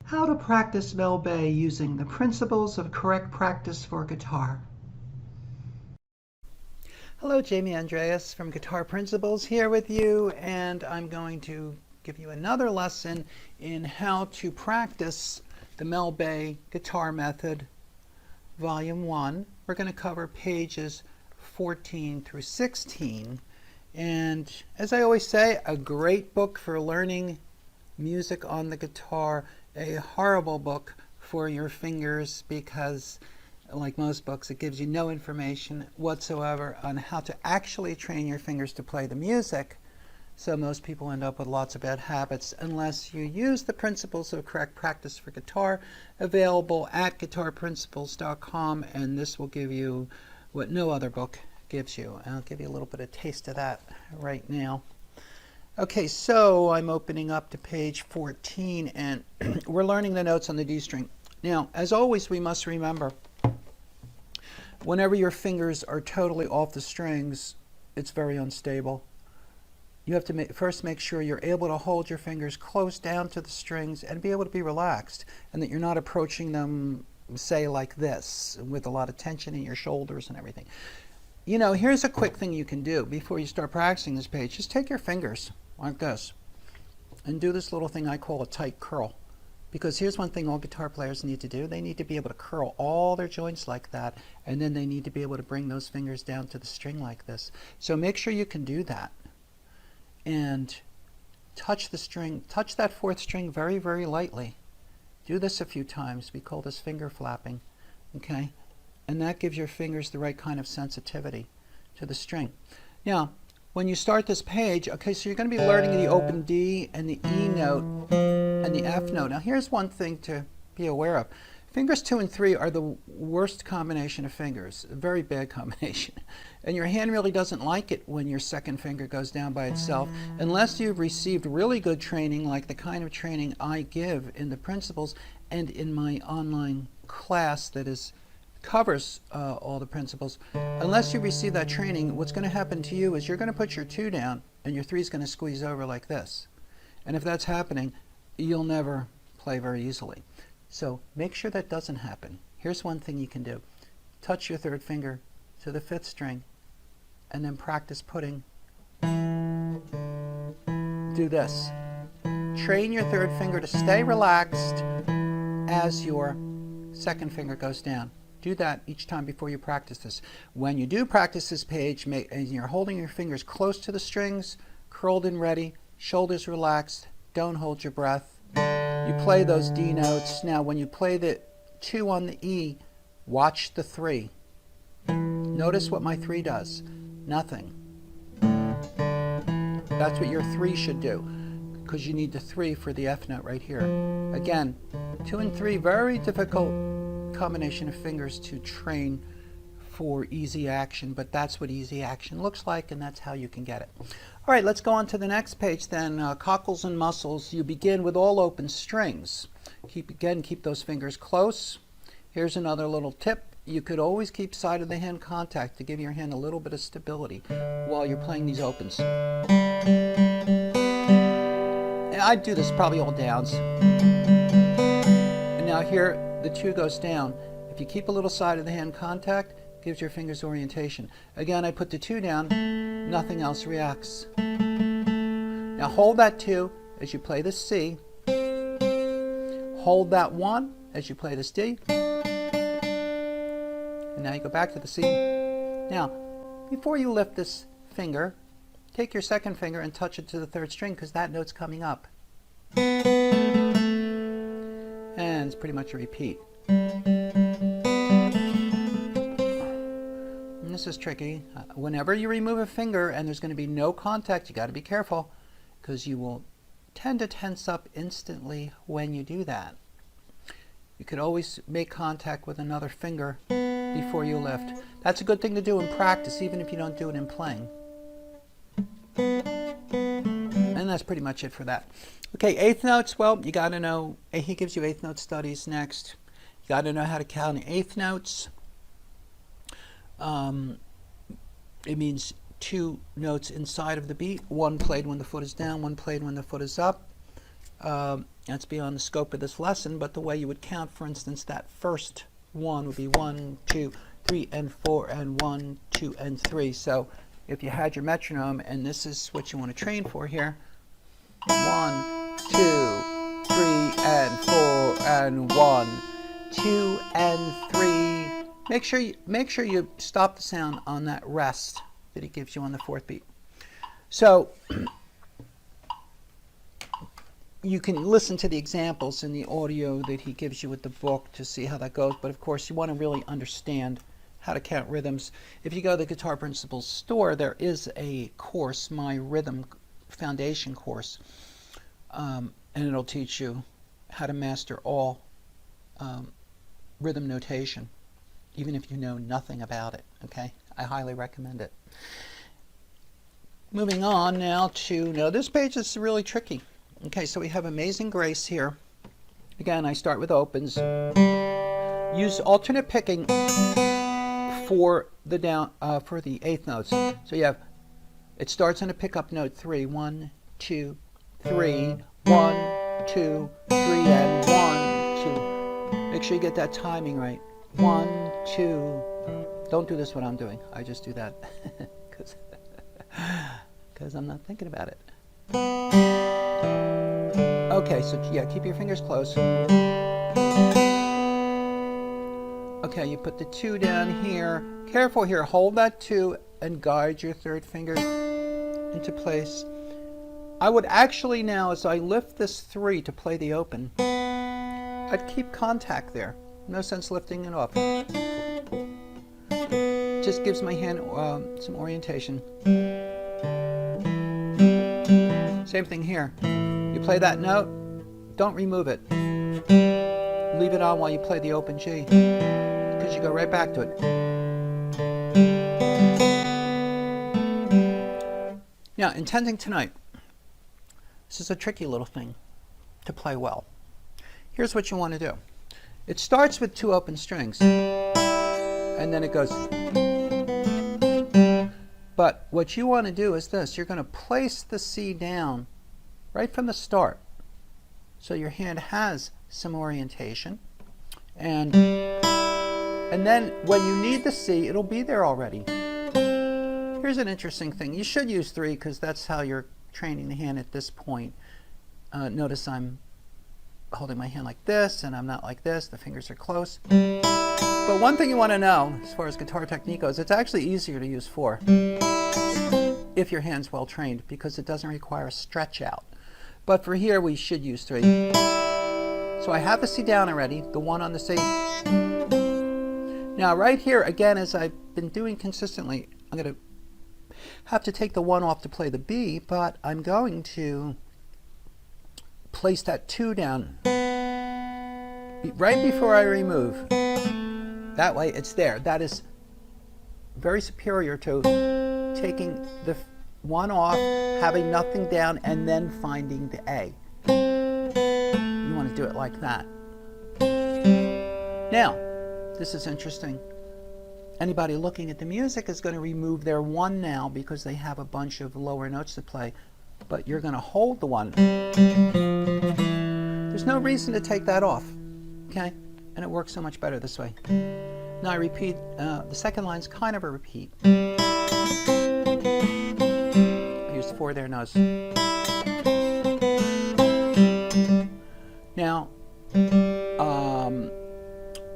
How to practice Mel Bay using the principles of correct practice for guitar. Hello, Jamie Andreas from Guitar Principles here with you, and I'm going to give you another lesson in how to practice the Mel Bay guitar method, Volume 1. We're going to cover pages 14 through 16, and as I always say, a great book for learning music on the guitar, a horrible book for your fingers because, like most books, it gives you no information whatsoever on how to actually train your fingers to play the music. So most people end up with lots of bad habits unless you use the principles of correct practice for guitar, available at guitarprinciples.com, and this will give you what no other book gives you. I'll give you a little bit of taste of that right now. Okay, so I'm opening up to page 14, and we're learning the notes on the D string. Now, as always, we must remember, whenever your fingers are totally off the strings, it's very unstable. You have to first make sure you're able to hold your fingers close down to the strings and be able to be relaxed, and that you're not approaching them, say, like this, with a lot of tension in your shoulders and everything. You know, here's a quick thing you can do before you start practicing this page. Just take your fingers like this and do this little thing I call a tight curl, because here's one thing all guitar players need to do. They need to be able to curl all their joints like that, and then they need to be able to bring those fingers down to the string like this. So make sure you can do that and touch the string, touch that fourth string very, very lightly. Do this a few times. We call this finger flapping, okay? And that gives your fingers the right kind of sensitivity to the string. Now, when you start this page, okay, so you're going to be learning the open D and the E note and the F note. Now, here's one thing to be aware of. Fingers 2 and 3 are the worst combination of fingers, a very bad combination. And your hand really doesn't like it when your second finger goes down by itself, unless you've received really good training, like the kind of training I give in the principles and in my online class that covers all the principles. Unless you receive that training, what's going to happen to you is you're going to put your 2 down and your 3 is going to squeeze over like this. And if that's happening, you'll never play very easily. So make sure that doesn't happen. Here's one thing you can do. Touch your 3rd finger to the 5th string and then practice putting. Do this. Train your 3rd finger to stay relaxed as your 2nd finger goes down. Do that each time before you practice this. When you do practice this page, and you're holding your fingers close to the strings, curled and ready, shoulders relaxed, don't hold your breath. You play those D notes. Now, when you play the 2 on the E, watch the 3. Notice what my 3 does. Nothing. That's what your 3 should do, because you need the 3 for the F note right here. Again, 2 and 3, very difficult combination of fingers to train for easy action, but that's what easy action looks like, and that's how you can get it. All right, let's go on to the next page then. Cockles and muscles. You begin with all open strings. Keep those fingers close. Here's another little tip. You could always keep side of the hand contact to give your hand a little bit of stability while you're playing these opens. And I'd do this probably all downs. And now here, the 2 goes down. If you keep a little side of the hand contact, gives your fingers orientation. Again, I put the 2 down, nothing else reacts. Now hold that 2 as you play the C. Hold that 1 as you play this D. And now you go back to the C. Now, before you lift this finger, take your 2nd finger and touch it to the 3rd string, because that note's coming up. And it's pretty much a repeat. And this is tricky. Whenever you remove a finger and there's going to be no contact, you got to be careful, because you will tend to tense up instantly when you do that. You could always make contact with another finger before you lift. That's a good thing to do in practice, even if you don't do it in playing. And that's pretty much it for that. Okay, 8th notes. Well, you got to know, he gives you 8th note studies next. You got to know how to count 8th notes. It means 2 notes inside of the beat. 1 played when the foot is down, 1 played when the foot is up. That's beyond the scope of this lesson, but the way you would count, for instance, that first one would be 1, 2, 3, and 4, and 1, 2, and 3. So if you had your metronome, and this is what you want to train for here, 1, 2, 3, and 4, and 1, 2, and 3. Make sure you stop the sound on that rest that he gives you on the fourth beat. So you can listen to the examples in the audio that he gives you with the book to see how that goes. But of course, you want to really understand how to count rhythms. If you go to the Guitar Principles store, there is a course, my Rhythm Foundation course, and it'll teach you how to master all rhythm notation, even if you know nothing about it. Okay, I highly recommend it. Moving on now to, now this page is really tricky. Okay, so we have Amazing Grace here. Again, I start with opens. Use alternate picking for the eighth notes. So you have, it starts on a pickup note 3. 1, 2, 3. 1, 2, 3, and 1, 2. Make sure you get that timing right. 1, 2. Don't do this what I'm doing. I just do that because I'm not thinking about it. Okay, so yeah, keep your fingers close. Okay, you put the 2 down here. Careful here, hold that 2 and guide your third finger into place. I would actually now, as I lift this 3 to play the open, I'd keep contact there. No sense lifting it off. Just gives my hand some orientation. Same thing here. You play that note, don't remove it. Leave it on while you play the open G, because you go right back to it. Now, Intending Tonight. This is a tricky little thing to play well. Here's what you want to do. It starts with 2 open strings, and then it goes. But what you want to do is this. You're going to place the C down right from the start, so your hand has some orientation, and then when you need the C, it'll be there already. Here's an interesting thing. You should use 3 because that's how you're training the hand at this point. Notice I'm holding my hand like this, and I'm not like this. The fingers are close. But one thing you want to know, as far as guitar technique goes, it's actually easier to use 4 if your hand's well trained, because it doesn't require a stretch out. But for here, we should use 3. So I have the C down already, the 1 on the C. Now right here, again, as I've been doing consistently, I'm going to have to take the 1 off to play the B, but I'm going to place that 2 down right before I remove. That way it's there. That is very superior to taking the 1 off, having nothing down, and then finding the A. You want to do it like that. Now, this is interesting. Anybody looking at the music is going to remove their 1 now because they have a bunch of lower notes to play, but you're going to hold the 1. There's no reason to take that off, okay? And it works so much better this way. Now I repeat, the second line's kind of a repeat. I used 4 there, notes. Now,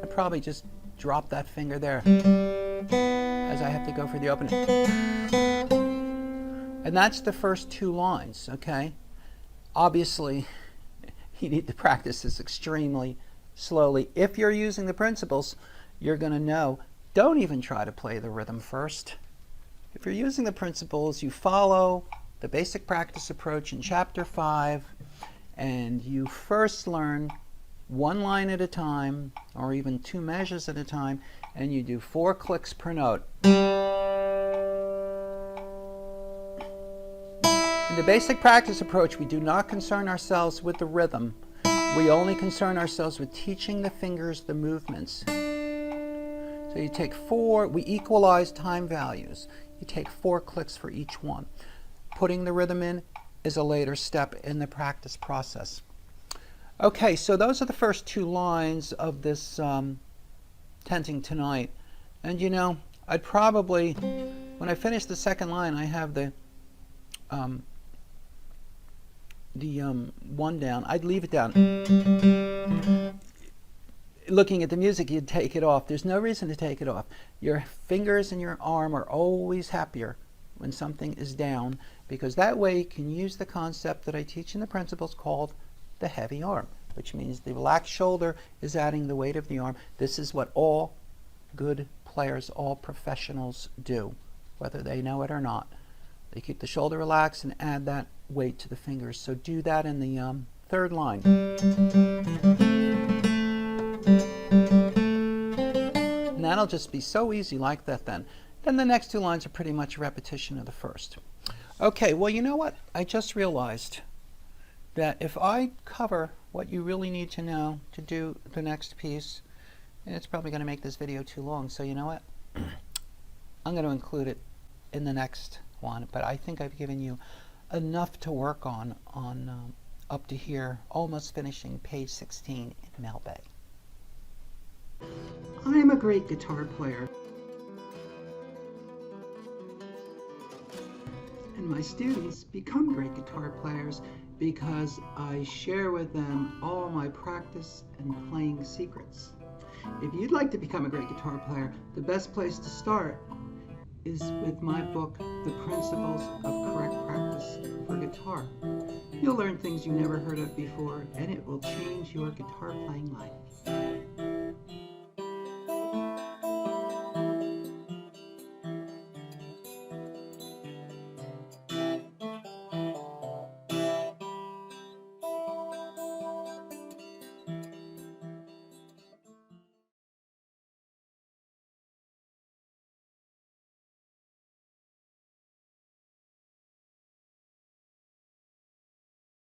I probably just drop that finger there as I have to go for the opening. And that's the first 2 lines, okay? Obviously, you need to practice this extremely slowly. If you're using the principles, you're going to know, don't even try to play the rhythm first. If you're using the principles, you follow the basic practice approach in Chapter 5, and you first learn 1 line at a time, or even 2 measures at a time, and you do 4 clicks per note. In the basic practice approach, we do not concern ourselves with the rhythm. We only concern ourselves with teaching the fingers the movements. So you take 4, we equalize time values. You take 4 clicks for each one. Putting the rhythm in is a later step in the practice process. Okay, so those are the first two lines of this Tenting Tonight. And you know, I'd probably, when I finish the second line, I have the one down. I'd leave it down. Looking at the music, you'd take it off. There's no reason to take it off. Your fingers and your arm are always happier when something is down, because that way you can use the concept that I teach in the principles called the heavy arm, which means the relaxed shoulder is adding the weight of the arm. This is what all good players, all professionals do, whether they know it or not. They keep the shoulder relaxed and add that weight to the fingers. So do that in the third line. And that'll just be so easy like that then. Then the next two lines are pretty much a repetition of the first. Okay, well, you know what? I just realized that if I cover what you really need to know to do the next piece, it's probably going to make this video too long. So you know what? I'm going to include it in the next one, but I think I've given you enough to work on up to here, almost finishing page 16 in Mel Bay. I'm a great guitar player, and my students become great guitar players because I share with them all my practice and playing secrets. If you'd like to become a great guitar player, the best place to start is with my book, The Principles of Correct Practice for Guitar. You'll learn things you never heard of before, and it will change your guitar playing life.